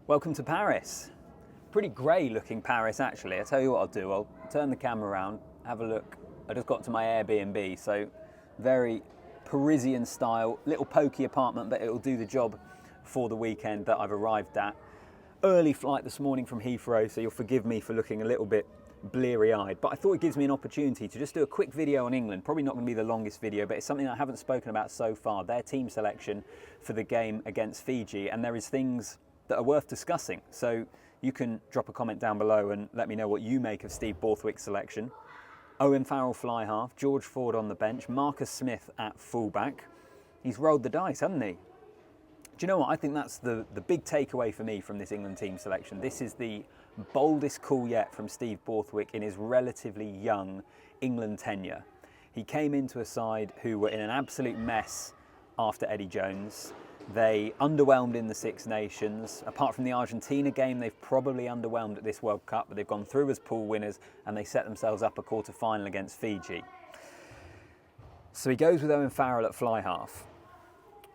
Welcome to Paris. Pretty grey looking Paris actually. I tell you what I'll do, I'll turn the camera around, have a look. I just got to my Airbnb, so very Parisian style, little pokey apartment, but it'll do the job for the weekend that I've arrived at. Early flight this morning from Heathrow, so you'll forgive me for looking a little bit bleary-eyed, but I thought it gives me an opportunity to just do a quick video on England. Probably not going to be the longest video, but it's something I haven't spoken about so far, their team selection for the game against Fiji, and there is things that are worth discussing. So you can drop a comment down below and let me know what you make of Steve Borthwick's selection. Owen Farrell fly half, George Ford on the bench, Marcus Smith at fullback. He's rolled the dice, hasn't he? Do you know what? I think that's the big takeaway for me from this England team selection. This is the boldest call yet from Steve Borthwick in his relatively young England tenure. He came into a side who were in an absolute mess after Eddie Jones. They underwhelmed in the Six Nations. Apart from the Argentina game, they've probably underwhelmed at this World Cup, but they've gone through as pool winners and they set themselves up a quarter-final against Fiji. So he goes with Owen Farrell at fly half,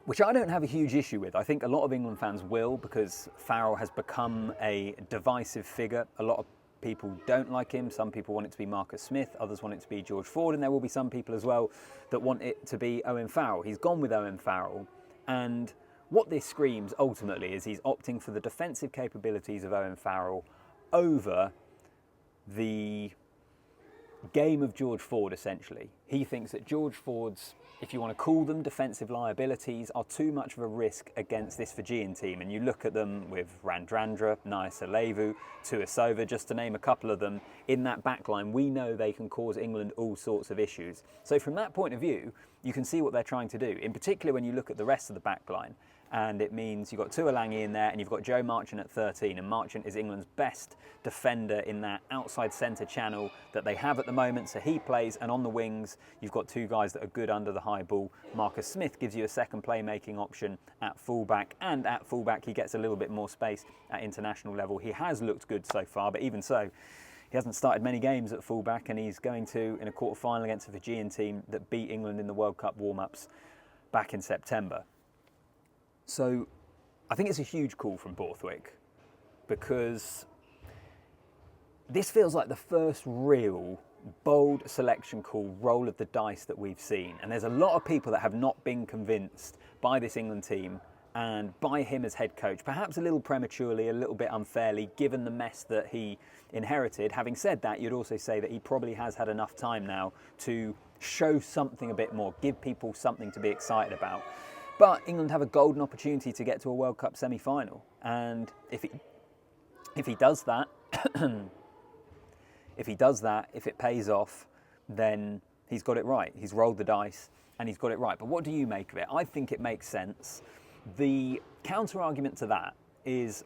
which I don't have a huge issue with. I think a lot of England fans will, because Farrell has become a divisive figure. A lot of people don't like him. Some people want it to be Marcus Smith, others want it to be George Ford, and there will be some people as well that want it to be Owen Farrell. He's gone with Owen Farrell, and what this screams ultimately is he's opting for the defensive capabilities of Owen Farrell over the game of George Ford, essentially. He thinks that George Ford's, if you want to call them defensive liabilities, are too much of a risk against this Fijian team. And you look at them with Randrandra, Naisalevu, Tuisova, just to name a couple of them, in that backline, we know they can cause England all sorts of issues. So from that point of view, you can see what they're trying to do, in particular when you look at the rest of the backline. And it means you've got Tuolangi in there and you've got Joe Marchant at 13, and Marchant is England's best defender in that outside centre channel that they have at the moment, so he plays, and on the wings you've got two guys that are good under the high ball. Marcus Smith gives you a second playmaking option at fullback, and at fullback he gets a little bit more space at international level. He has looked good so far, but even so, he hasn't started many games at fullback, and he's going to in a quarter-final against a Fijian team that beat England in the World Cup warm-ups back in September. So I think it's a huge call from Borthwick, because this feels like the first real bold selection call, roll of the dice that we've seen. And there's a lot of people that have not been convinced by this England team and by him as head coach, perhaps a little prematurely, a little bit unfairly, given the mess that he inherited. Having said that, you'd also say that he probably has had enough time now to show something a bit more, give people something to be excited about. But England have a golden opportunity to get to a World Cup semi-final, and if he does that, if it pays off, then he's got it right. He's rolled the dice and he's got it right. But what do you make of it? I think it makes sense. The counter-argument to that is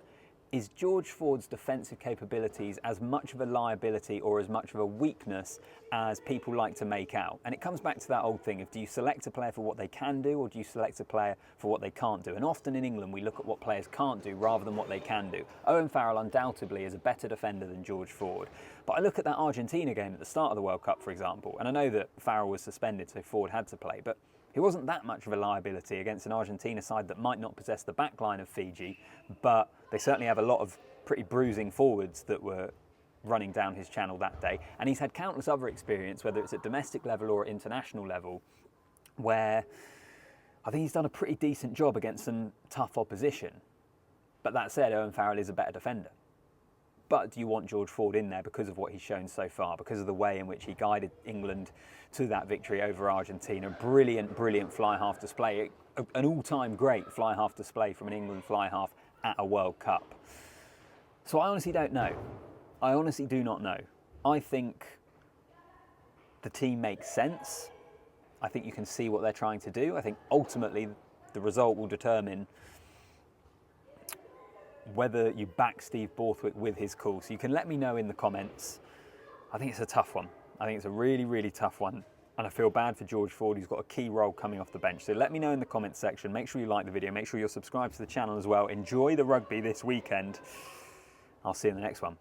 George Ford's defensive capabilities as much of a liability or as much of a weakness as people like to make out? And it comes back to that old thing of, do you select a player for what they can do, or do you select a player for what they can't do? And often in England we look at what players can't do rather than what they can do. Owen Farrell undoubtedly is a better defender than George Ford. But I look at that Argentina game at the start of the World Cup, for example, and I know that Farrell was suspended so Ford had to play, but he wasn't that much of a liability against an Argentina side that might not possess the backline of Fiji, but they certainly have a lot of pretty bruising forwards that were running down his channel that day. And he's had countless other experience, whether it's at domestic level or at international level, where I think he's done a pretty decent job against some tough opposition. But that said, Owen Farrell is a better defender. But do you want George Ford in there because of what he's shown so far, because of the way in which he guided England to that victory over Argentina? Brilliant, brilliant fly-half display. An all-time great fly-half display from an England fly-half at a World Cup. So I honestly don't know. I honestly do not know. I think the team makes sense. I think you can see what they're trying to do. I think ultimately the result will determine whether you back Steve Borthwick with his call. So you can let me know in the comments. I think it's a tough one. I think it's a really, really tough one. And I feel bad for George Ford, who's got a key role coming off the bench. So let me know in the comments section. Make sure you like the video. Make sure you're subscribed to the channel as well. Enjoy the rugby this weekend. I'll see you in the next one.